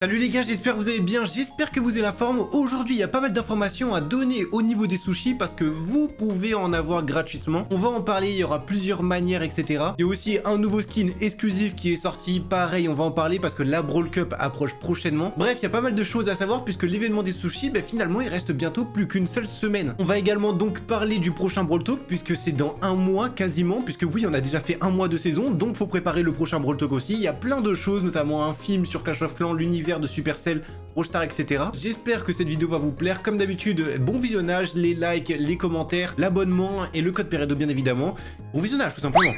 Salut les gars, j'espère que vous allez bien, j'espère que vous avez la forme. Aujourd'hui, il y a pas mal d'informations à donner au niveau des sushis parce que vous pouvez en avoir gratuitement. On va en parler, il y aura plusieurs manières, etc. Il y a aussi un nouveau skin exclusif qui est sorti, pareil, on va en parler parce que la Brawl Cup approche prochainement. Bref, il y a pas mal de choses à savoir puisque l'événement des sushis, finalement, il reste bientôt plus qu'une seule semaine. On va également donc parler du prochain Brawl Talk puisque c'est dans un mois quasiment, puisque oui, on a déjà fait un mois de saison, donc faut préparer le prochain Brawl Talk aussi. Il y a plein de choses, notamment un film sur Clash of Clans, l'univers de Supercell, Brawl Stars, etc. J'espère que cette vidéo va vous plaire. Comme d'habitude, bon visionnage, les likes, les commentaires, l'abonnement et le code Peredo bien évidemment. Bon visionnage tout simplement.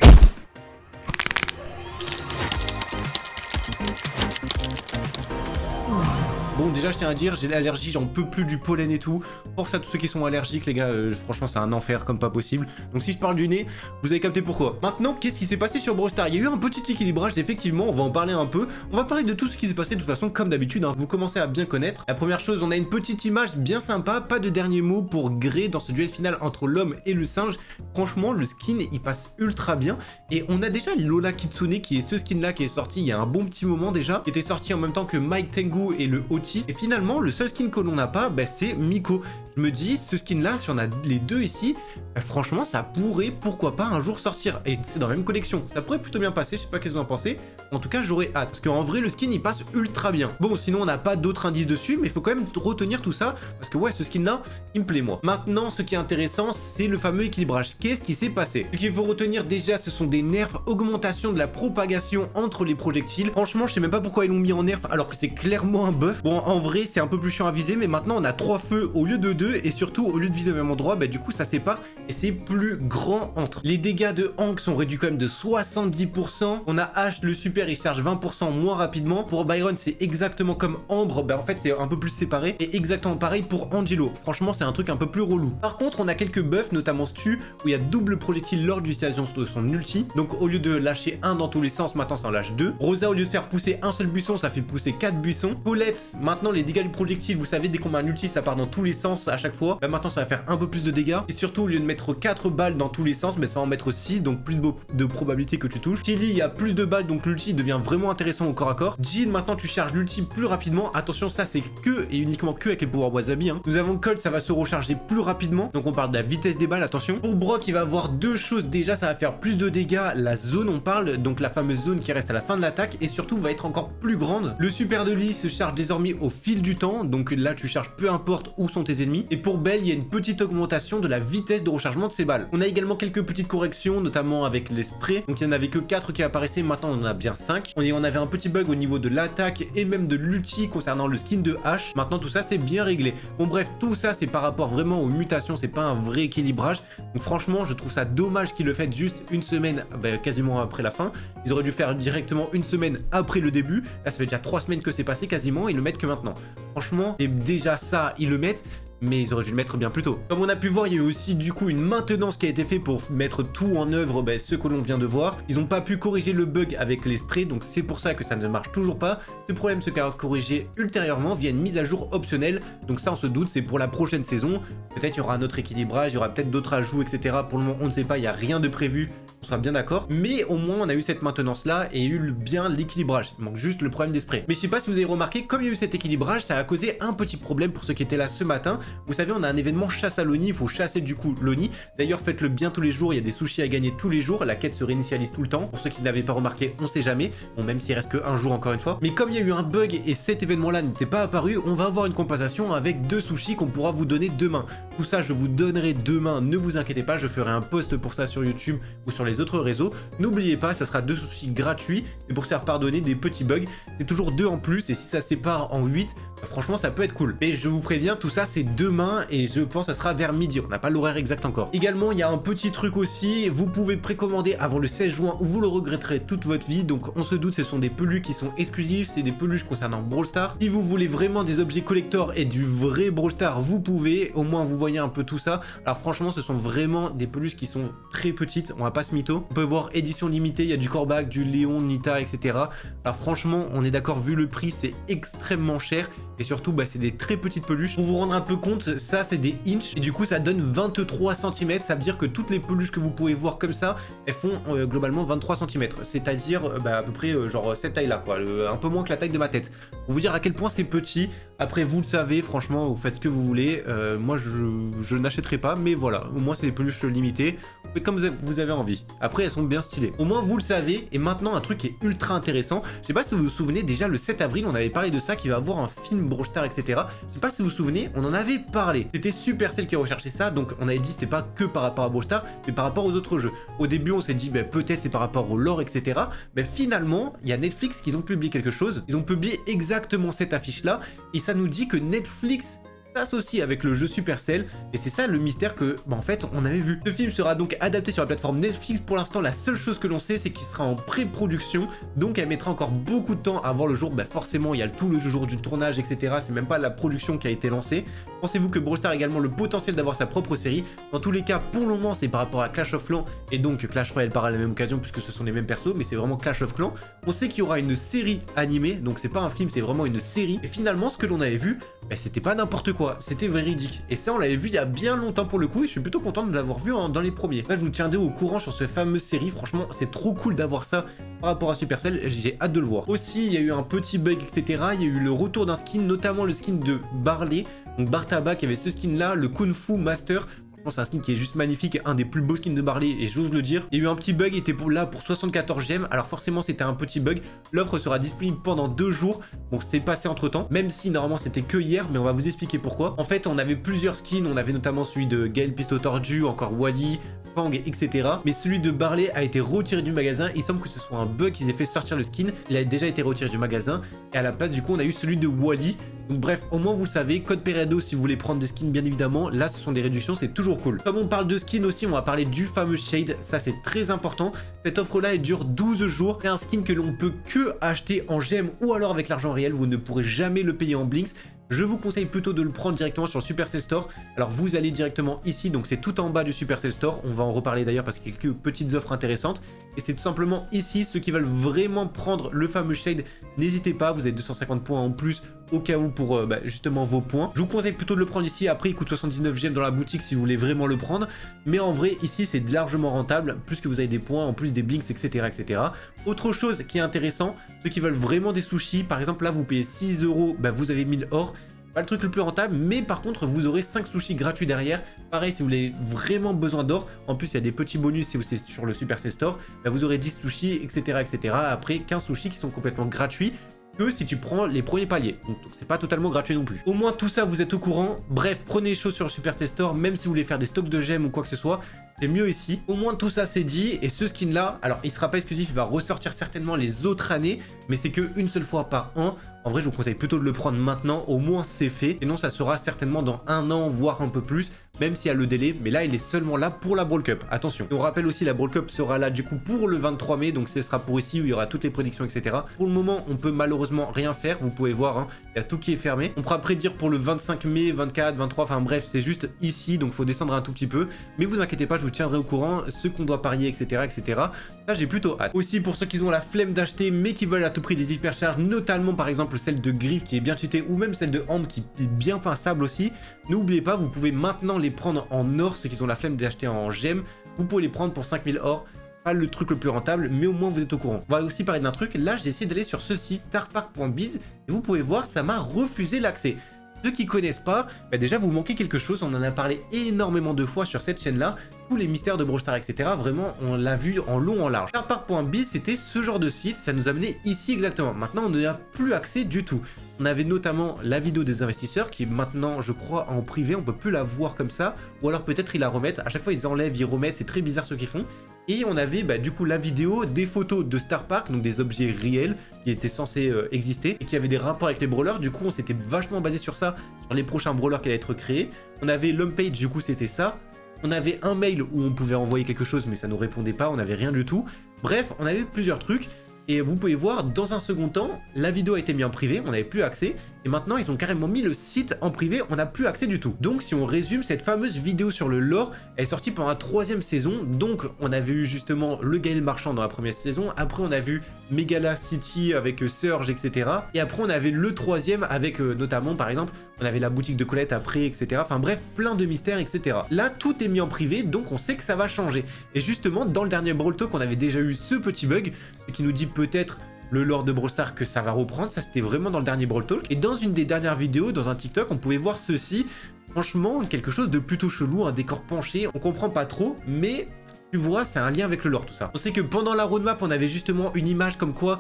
Bon, déjà, je tiens à dire, j'ai l'allergie, j'en peux plus du pollen et tout. Force à tous ceux qui sont allergiques, les gars, franchement, c'est un enfer comme pas possible. Donc, si je parle du nez, vous avez capté pourquoi. Maintenant, qu'est-ce qui s'est passé sur Brawl Stars? Il y a eu un petit équilibrage, effectivement, on va en parler un peu. On va parler de tout ce qui s'est passé, de toute façon, comme d'habitude, hein. Vous commencez à bien connaître. La première chose, on a une petite image bien sympa, pas de dernier mot pour Grey dans ce duel final entre l'homme et le singe. Franchement, le skin, il passe ultra bien. Et on a déjà Lola Kitsune, qui est ce skin-là qui est sorti il y a un bon petit moment déjà, qui était sorti en même temps que Mike Tengu et le Otis. Et finalement, le seul skin que l'on n'a pas, c'est Miko. Je me dis, ce skin-là, si on a les deux ici, franchement, ça pourrait, pourquoi pas, un jour sortir. Et c'est dans la même collection. Ça pourrait plutôt bien passer, je sais pas qu'est-ce que vous en pensez. En tout cas, j'aurais hâte. Parce qu'en vrai, le skin, il passe ultra bien. Bon, sinon, on n'a pas d'autres indices dessus, mais il faut quand même retenir tout ça. Parce que ouais, ce skin-là, il me plaît, moi. Maintenant, ce qui est intéressant, c'est le fameux équilibrage. Qu'est-ce qui s'est passé? Ce qu'il faut retenir déjà, ce sont des nerfs, augmentation de la propagation entre les projectiles. Franchement, je sais même pas pourquoi ils l'ont mis en nerf, alors que c'est clairement un buff. Bon, en vrai, c'est un peu plus chiant à viser, mais maintenant, on a 3 feux au lieu de 2, et surtout, au lieu de viser au même endroit, du coup, ça sépare, et c'est plus grand entre. Les dégâts de Hank sont réduits quand même de 70%. On a H, le super, il charge 20% moins rapidement. Pour Byron, c'est exactement comme Ambre, en fait, c'est un peu plus séparé, et exactement pareil pour Angelo. Franchement, c'est un truc un peu plus relou. Par contre, on a quelques buffs, notamment Stu, où il y a double projectile lors de l'utilisation de son ulti. Donc, au lieu de lâcher 1 dans tous les sens, maintenant, ça en lâche 2. Rosa, au lieu de faire pousser un seul buisson, ça fait pousser 4 buissons. Paulette, maintenant, les dégâts du projectile, vous savez, dès qu'on met un ulti, ça part dans tous les sens à chaque fois. Maintenant, ça va faire un peu plus de dégâts. Et surtout, au lieu de mettre 4 balles dans tous les sens, ça va en mettre 6, donc plus de probabilité que tu touches. Chili, il y a plus de balles, donc l'ulti devient vraiment intéressant au corps à corps. Jean, maintenant, tu charges l'ulti plus rapidement. Attention, ça, c'est que et uniquement que avec les pouvoirs Wasabi, hein. Nous avons Colt, ça va se recharger plus rapidement. Donc, on parle de la vitesse des balles, attention. Pour Brock, il va avoir deux choses. Déjà, ça va faire plus de dégâts. La zone, on parle, donc la fameuse zone qui reste à la fin de l'attaque. Et surtout, va être encore plus grande. Le super de lui se charge désormais au fil du temps. Donc là, tu charges peu importe où sont tes ennemis. Et pour Belle, il y a une petite augmentation de la vitesse de rechargement de ses balles. On a également quelques petites corrections, notamment avec les sprays. Donc il n'y en avait que 4 qui apparaissaient, maintenant on en a bien 5. On avait un petit bug au niveau de l'attaque et même de l'ulti concernant le skin de H. Maintenant tout ça c'est bien réglé. Bon bref, tout ça c'est par rapport vraiment aux mutations, c'est pas un vrai équilibrage. Donc franchement, je trouve ça dommage qu'ils le fassent juste une semaine, quasiment après la fin. Ils auraient dû faire directement une semaine après le début. Là ça fait déjà 3 semaines que c'est passé quasiment, et ils le mettent que maintenant. Franchement, et déjà ça, ils le mettent, mais ils auraient dû le mettre bien plus tôt. Comme on a pu voir, il y a eu aussi du coup une maintenance qui a été faite pour mettre tout en œuvre, ce que l'on vient de voir. Ils n'ont pas pu corriger le bug avec les sprays, donc c'est pour ça que ça ne marche toujours pas. Ce problème sera corrigé ultérieurement via une mise à jour optionnelle. Donc ça, on se doute, c'est pour la prochaine saison. Peut-être il y aura un autre équilibrage, il y aura peut-être d'autres ajouts, etc. Pour le moment, on ne sait pas, il n'y a rien de prévu. On sera bien d'accord, mais au moins on a eu cette maintenance là et eu bien l'équilibrage. Il manque juste le problème des sprays. Mais je sais pas si vous avez remarqué, comme il y a eu cet équilibrage, ça a causé un petit problème pour ceux qui étaient là ce matin. Vous savez, on a un événement chasse à l'Oni, il faut chasser du coup l'Oni. D'ailleurs, faites-le bien tous les jours, il y a des sushis à gagner tous les jours, la quête se réinitialise tout le temps. Pour ceux qui ne l'avaient pas remarqué, on sait jamais. Bon, même s'il reste que un jour encore une fois. Mais comme il y a eu un bug et cet événement là n'était pas apparu, on va avoir une compensation avec 2 sushis qu'on pourra vous donner demain. Tout ça, je vous donnerai demain, ne vous inquiétez pas, je ferai un post pour ça sur YouTube ou sur les autres réseaux. N'oubliez pas, ça sera 2 sushis gratuits et pour se faire pardonner des petits bugs. C'est toujours 2 en plus et si ça se sépare en 8, franchement ça peut être cool. Mais je vous préviens, tout ça c'est demain et je pense que ça sera vers midi. On n'a pas l'horaire exact encore. Également, il y a un petit truc aussi, vous pouvez précommander avant le 16 juin ou vous le regretterez toute votre vie. Donc on se doute, ce sont des peluches qui sont exclusifs, c'est des peluches concernant Brawl Stars. Si vous voulez vraiment des objets collector et du vrai Brawl Stars, vous pouvez. Au moins vous voyez voyez un peu tout ça. Alors franchement, ce sont vraiment des peluches qui sont très petites, on va pas se mytho. On peut voir édition limitée, il y a du Corbac, du Léon, Nita, etc. Alors franchement, on est d'accord, vu le prix, c'est extrêmement cher. Et surtout, bah, c'est des très petites peluches. Pour vous rendre un peu compte, ça c'est des inches. Et du coup, ça donne 23 cm. Ça veut dire que toutes les peluches que vous pouvez voir comme ça, elles font globalement 23 cm. C'est-à-dire à peu près genre cette taille-là, quoi. Un peu moins que la taille de ma tête. Pour vous dire à quel point c'est petit. Après, vous le savez, franchement, vous faites ce que vous voulez. Moi, je n'achèterai pas. Mais voilà, au moins, c'est des peluches limitées. Faites comme vous avez envie. Après, elles sont bien stylées. Au moins, vous le savez. Et maintenant, un truc qui est ultra intéressant. Je sais pas si vous vous souvenez, déjà le 7 avril, on avait parlé de ça, qu'il va avoir un film Brawl Stars, etc. Je sais pas si vous vous souvenez, on en avait parlé. C'était Supercell qui recherchait ça, donc on avait dit c'était pas que par rapport à Brawl Stars, mais par rapport aux autres jeux. Au début, on s'est dit bah, peut-être c'est par rapport au lore, etc. Mais finalement, il y a Netflix qui ont publié quelque chose. Ils ont publié exactement cette affiche-là, et ça nous dit que Netflix s'associe avec le jeu Supercell, et c'est ça le mystère que, bah, en fait, on avait vu. Ce film sera donc adapté sur la plateforme Netflix. Pour l'instant, la seule chose que l'on sait, c'est qu'il sera en pré-production, donc elle mettra encore beaucoup de temps à voir le jour. Bah, forcément, il y a tout le jour du tournage, etc. C'est même pas la production qui a été lancée. Pensez-vous que Brawl Stars a également le potentiel d'avoir sa propre série? Dans tous les cas, pour le moment, c'est par rapport à Clash of Clans, et donc Clash Royale par la même occasion, puisque ce sont les mêmes persos, mais c'est vraiment Clash of Clans. On sait qu'il y aura une série animée, donc c'est pas un film, c'est vraiment une série. Et finalement, ce que l'on avait vu, bah, c'était pas n'importe quoi, c'était véridique. Et ça, on l'avait vu il y a bien longtemps pour le coup, et je suis plutôt content de l'avoir vu dans les premiers. Là, je vous tiendrai au courant sur cette fameuse série. Franchement, c'est trop cool d'avoir ça par rapport à Supercell, j'ai hâte de le voir. Aussi, il y a eu un petit bug, etc. Il y a eu le retour d'un skin, notamment le skin de Barley, donc Bartaba, qui avait ce skin là, le Kung Fu Master. C'est un skin qui est juste magnifique, un des plus beaux skins de Barley, et j'ose le dire. Il y a eu un petit bug, il était là pour 74 gemmes, alors forcément c'était un petit bug. L'offre sera disponible pendant 2 jours, bon c'est passé entre temps, même si normalement c'était que hier, mais on va vous expliquer pourquoi. En fait, on avait plusieurs skins, on avait notamment celui de Gaël Pisto Tordu, encore Wally, Fang, etc. Mais celui de Barley a été retiré du magasin. Il semble que ce soit un bug qu'ils aient fait sortir le skin. Il a déjà été retiré du magasin. Et à la place, du coup, on a eu celui de Wally. Donc bref, au moins vous le savez, code Peredo si vous voulez prendre des skins, bien évidemment. Là, ce sont des réductions, c'est toujours cool. Comme on parle de skins aussi, on va parler du fameux Shade. Ça, c'est très important. Cette offre-là, elle dure 12 jours. C'est un skin que l'on peut que acheter en gemmes ou alors avec l'argent réel. Vous ne pourrez jamais le payer en blinks. Je vous conseille plutôt de le prendre directement sur le Supercell Store. Alors vous allez directement ici, donc c'est tout en bas du Supercell Store. On va en reparler d'ailleurs parce qu'il y a quelques petites offres intéressantes. Et c'est tout simplement ici, ceux qui veulent vraiment prendre le fameux Shade, n'hésitez pas, vous avez 250 points en plus au cas où pour justement vos points. Je vous conseille plutôt de le prendre ici. Après, il coûte 79 gemmes dans la boutique si vous voulez vraiment le prendre. Mais en vrai, ici, c'est largement rentable, plus que vous avez des points, en plus des blinks, etc., etc. Autre chose qui est intéressant, ceux qui veulent vraiment des sushis, par exemple, là, vous payez 6 €, bah, vous avez 1000 or. Pas le truc le plus rentable, mais par contre vous aurez 5 sushis gratuits derrière. Pareil, si vous avez vraiment besoin d'or, en plus il y a des petits bonus si vous êtes sur le Supercell Store, bah, vous aurez 10 sushis, etc., etc. Après 15 sushis qui sont complètement gratuits que si tu prends les premiers paliers. Donc c'est pas totalement gratuit non plus. Au moins tout ça vous êtes au courant. Bref, prenez les choses sur le Supercell Store, même si vous voulez faire des stocks de gemmes ou quoi que ce soit. C'est mieux ici. Au moins tout ça c'est dit. Et ce skin là, alors il sera pas exclusif, il va ressortir certainement les autres années, mais c'est que une seule fois par an. En vrai, je vous conseille plutôt de le prendre maintenant, au moins c'est fait. Sinon, ça sera certainement dans 1 an, voire un peu plus, même s'il y a le délai. Mais là, il est seulement là pour la Brawl Cup. Attention. Et on rappelle aussi, la Brawl Cup sera là du coup pour le 23 mai. Donc, ce sera pour ici où il y aura toutes les prédictions, etc. Pour le moment, on peut malheureusement rien faire. Vous pouvez voir, hein, il y a tout qui est fermé. On pourra prédire pour le 25 mai, 24, 23. Enfin bref, c'est juste ici. Donc, il faut descendre un tout petit peu. Mais vous inquiétez pas, je vous tiendrai au courant. Ce qu'on doit parier, etc., etc. Ça, j'ai plutôt hâte. Aussi, pour ceux qui ont la flemme d'acheter, mais qui veulent à tout prix des hypercharges, notamment par exemple celle de Griff qui est bien cheatée, ou même celle de Ambre qui est bien pinçable aussi, n'oubliez pas, vous pouvez maintenant les prendre en or, ceux qui ont la flemme d'acheter en gemmes, vous pouvez les prendre pour 5000 or, pas le truc le plus rentable, mais au moins vous êtes au courant. On va aussi parler d'un truc, là j'ai essayé d'aller sur ce site, startpack.biz, et vous pouvez voir, ça m'a refusé l'accès. Ceux qui connaissent pas, bah déjà vous manquez quelque chose, on en a parlé énormément de fois sur cette chaîne-là, tous les mystères de Brawl Stars, etc. Vraiment, on l'a vu en long, en large. Startpack.biz, c'était ce genre de site, ça nous amenait ici exactement. Maintenant, on n'a plus accès du tout. On avait notamment la vidéo des investisseurs qui est maintenant, je crois, en privé, on peut plus la voir comme ça, ou alors peut-être ils la remettent. À chaque fois, ils enlèvent, ils remettent, c'est très bizarre ce qu'ils font. Et on avait bah, du coup la vidéo des photos de Star Park, donc des objets réels qui étaient censés exister et qui avaient des rapports avec les brawlers. Du coup, on s'était vachement basé sur ça, sur les prochains brawlers qui allaient être créés. On avait l'home page, du coup, c'était ça. On avait un mail où on pouvait envoyer quelque chose, mais ça ne nous répondait pas, on n'avait rien du tout. Bref, on avait plusieurs trucs. Et vous pouvez voir, dans un second temps, la vidéo a été mise en privé, on n'avait plus accès. Et maintenant, ils ont carrément mis le site en privé, on n'a plus accès du tout. Donc, si on résume, cette fameuse vidéo sur le lore, elle est sortie pendant la 3e saison. Donc, on avait eu justement le Gaël Marchand dans la première saison. Après, on a vu Megala City avec Surge, etc. Et après, on avait le 3e avec notamment, par exemple, on avait la boutique de Colette après, etc. Enfin bref, plein de mystères, etc. Là, tout est mis en privé, donc on sait que ça va changer. Et justement, dans le dernier Brawl Talk, on avait déjà eu ce petit bug, ce qui nous dit peut-être le lore de Brawl Stars que ça va reprendre. Ça, c'était vraiment dans le dernier Brawl Talk. Et dans une des dernières vidéos, dans un TikTok, on pouvait voir ceci. Franchement, quelque chose de plutôt chelou, un décor penché. On comprend pas trop, mais tu vois, c'est un lien avec le lore, tout ça. On sait que pendant la roadmap, on avait justement une image comme quoi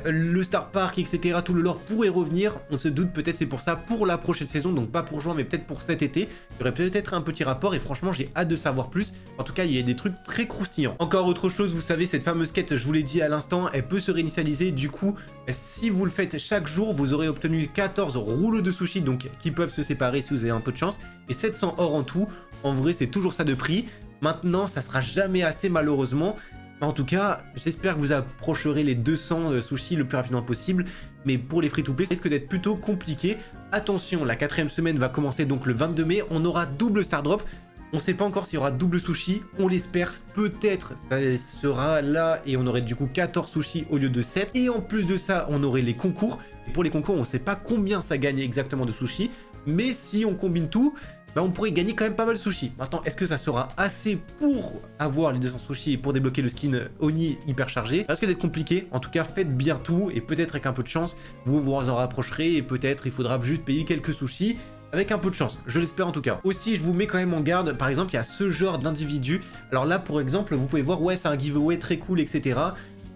le Star Park, etc., tout le lore pourrait revenir. On se doute peut-être c'est pour ça, pour la prochaine saison, donc pas pour juin, mais peut-être pour cet été. Il y aurait peut-être un petit rapport et franchement, j'ai hâte de savoir plus. En tout cas, il y a des trucs très croustillants. Encore autre chose, vous savez, cette fameuse quête, je vous l'ai dit à l'instant, elle peut se réinitialiser. Du coup, si vous le faites chaque jour, vous aurez obtenu 14 rouleaux de sushis, donc qui peuvent se séparer si vous avez un peu de chance, et 700 or en tout. En vrai, c'est toujours ça de prix. Maintenant, ça sera jamais assez malheureusement. En tout cas, j'espère que vous approcherez les 200 sushis le plus rapidement possible. Mais pour les free-to-play, ça risque d'être plutôt compliqué. Attention, la 4e semaine va commencer donc le 22 mai. On aura double Star Drop. On ne sait pas encore s'il y aura double sushi. On l'espère. Peut-être ça sera là et on aurait du coup 14 sushis au lieu de 7. Et en plus de ça, on aurait les concours. Et pour les concours, on ne sait pas combien ça gagne exactement de sushis. Mais si on combine tout, on pourrait gagner quand même pas mal de sushis. Maintenant, est-ce que ça sera assez pour avoir les 200 sushis et pour débloquer le skin Oni hyper chargé? Ça risque d'être compliqué. En tout cas, faites bien tout et peut-être avec un peu de chance, vous vous en rapprocherez et peut-être il faudra juste payer quelques sushis avec un peu de chance. Je l'espère en tout cas. Aussi, je vous mets quand même en garde. Par exemple, il y a ce genre d'individu. Alors là, pour exemple, vous pouvez voir, ouais, c'est un giveaway très cool, etc.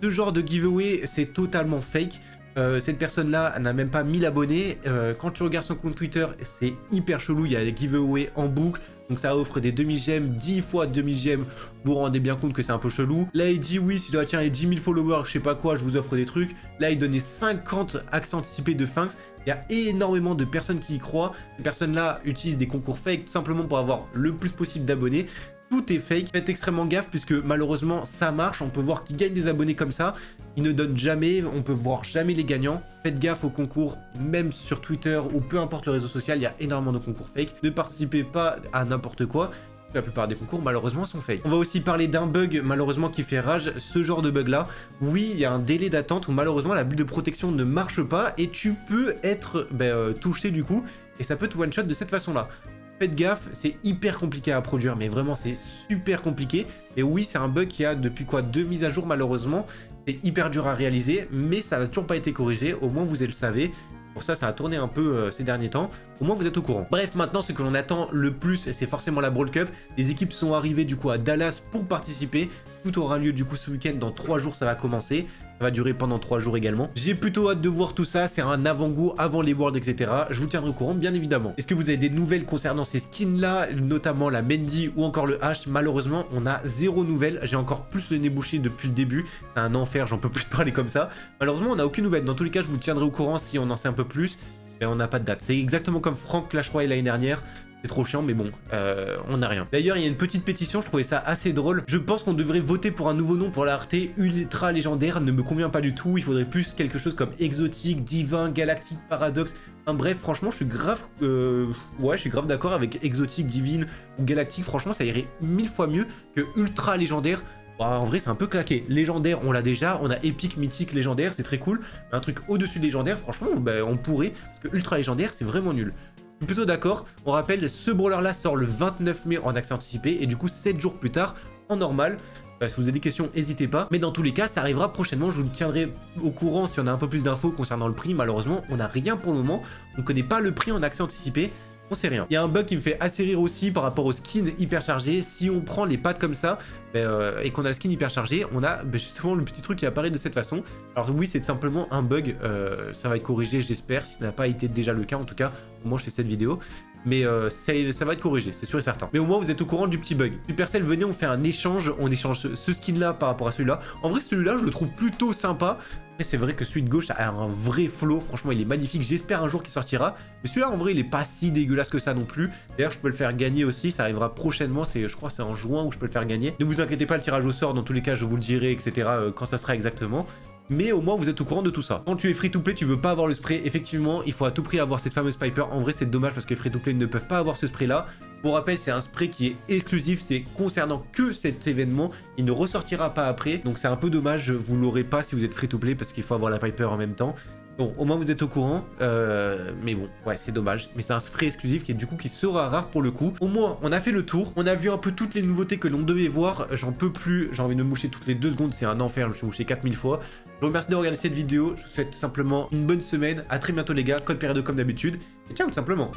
Ce genre de giveaway, c'est totalement fake. Cette personne-là n'a même pas 1000 abonnés. Quand tu regardes son compte Twitter, c'est hyper chelou. Il y a des giveaways en boucle. Donc ça offre des demi-gemmes, 10 fois demi-gemmes. Vous vous rendez bien compte que c'est un peu chelou. Là, il dit oui, si tu tiens les 10 000 followers, je sais pas quoi, je vous offre des trucs. Là, il donnait 50 accès anticipés de Sphinx. Il y a énormément de personnes qui y croient. Ces personnes-là utilisent des concours fake tout simplement pour avoir le plus possible d'abonnés. Tout est fake, faites extrêmement gaffe puisque malheureusement ça marche, on peut voir qu'ils gagnent des abonnés comme ça, ils ne donnent jamais, on peut voir jamais les gagnants. Faites gaffe aux concours, même sur Twitter ou peu importe le réseau social, il y a énormément de concours fake. Ne participez pas à n'importe quoi, la plupart des concours malheureusement sont fake. On va aussi parler d'un bug malheureusement qui fait rage, ce genre de bug là. Oui, il y a un délai d'attente où malheureusement la bulle de protection ne marche pas et tu peux être touché du coup et ça peut te one shot de cette façon là. Faites gaffe, c'est hyper compliqué à produire, mais vraiment c'est super compliqué. Et oui, c'est un bug qui a depuis quoi 2 mises à jour malheureusement. C'est hyper dur à réaliser, mais ça n'a toujours pas été corrigé. Au moins vous le savez. Pour ça, ça a tourné un peu ces derniers temps. Au moins vous êtes au courant. Bref, maintenant ce que l'on attend le plus, c'est forcément la Brawl Cup. Les équipes sont arrivées du coup à Dallas pour participer. Tout aura lieu du coup ce week-end. Dans 3 jours, ça va commencer. Ça va durer pendant 3 jours également. J'ai plutôt hâte de voir tout ça. C'est un avant-goût avant les Worlds, etc. Je vous tiendrai au courant, bien évidemment. Est-ce que vous avez des nouvelles concernant ces skins-là, notamment la Mendy ou encore le H? Malheureusement, on a 0 nouvelles. J'ai encore plus le nez bouché depuis le début. C'est un enfer, j'en peux plus parler comme ça. Malheureusement, on n'a aucune nouvelle. Dans tous les cas, je vous tiendrai au courant si on en sait un peu plus. Mais on n'a pas de date. C'est exactement comme Frank Clash Royale l'année dernière. C'est trop chiant, mais bon, on n'a rien. D'ailleurs, il y a une petite pétition, je trouvais ça assez drôle. Je pense qu'on devrait voter pour un nouveau nom pour la rareté ultra légendaire. Ne me convient pas du tout. Il faudrait plus quelque chose comme exotique, divin, galactique, paradoxe. Enfin, bref, franchement, je suis grave, ouais, je suis grave d'accord avec exotique, divine ou galactique. Franchement, ça irait 1000 fois mieux que ultra légendaire. Bon, en vrai, c'est un peu claqué. Légendaire, on l'a déjà. On a épique, mythique, légendaire, c'est très cool. Mais un truc au-dessus de légendaire, franchement, on pourrait. Parce que ultra légendaire, c'est vraiment nul. Je suis plutôt d'accord. On rappelle, ce brawler là sort le 29 mai en accès anticipé et du coup 7 jours plus tard en normal. Si vous avez des questions, n'hésitez pas. Mais dans tous les cas, ça arrivera prochainement. Je vous tiendrai au courant si on a un peu plus d'infos concernant le prix. Malheureusement, on n'a rien pour le moment. On ne connaît pas le prix en accès anticipé. On sait rien. Il y a un bug qui me fait assez rire aussi par rapport au skin hyper chargé. Si on prend les pattes comme ça et qu'on a le skin hyper chargé, on a justement le petit truc qui apparaît de cette façon. Alors oui, c'est simplement un bug. Ça va être corrigé, j'espère. Si ça n'a pas été déjà le cas, en tout cas, au moins je fais cette vidéo. Mais ça va être corrigé, c'est sûr et certain. Mais au moins, vous êtes au courant du petit bug. Supercell, venez, on fait un échange. On échange ce skin-là par rapport à celui-là. En vrai, celui-là, je le trouve plutôt sympa. Mais c'est vrai que celui de gauche a un vrai flow. Franchement, il est magnifique. J'espère un jour qu'il sortira. Mais celui-là, en vrai, il est pas si dégueulasse que ça non plus. D'ailleurs, je peux le faire gagner aussi. Ça arrivera prochainement. Je crois que c'est en juin où je peux le faire gagner. Ne vous inquiétez pas, le tirage au sort, dans tous les cas, je vous le dirai, etc. Quand ça sera exactement. mais au moins vous êtes au courant de tout ça. Quand tu es free to play, tu veux pas avoir le spray, effectivement, il faut à tout prix avoir cette fameuse Piper. En vrai, c'est dommage parce que les free to play ne peuvent pas avoir ce spray là. Pour rappel, c'est un spray qui est exclusif, c'est concernant que cet événement, il ne ressortira pas après, donc c'est un peu dommage, vous l'aurez pas si vous êtes free to play parce qu'il faut avoir la Piper en même temps. Bon, au moins vous êtes au courant, mais bon, ouais, c'est dommage. Mais c'est un spray exclusif qui est du coup qui sera rare pour le coup. Au moins, on a fait le tour, on a vu un peu toutes les nouveautés que l'on devait voir. J'en peux plus, j'ai envie de me moucher toutes les 2 secondes, c'est un enfer, je me suis mouché 4000 fois. Je vous remercie de regarder cette vidéo, je vous souhaite tout simplement une bonne semaine. À très bientôt les gars, code période comme d'habitude, et ciao tout simplement.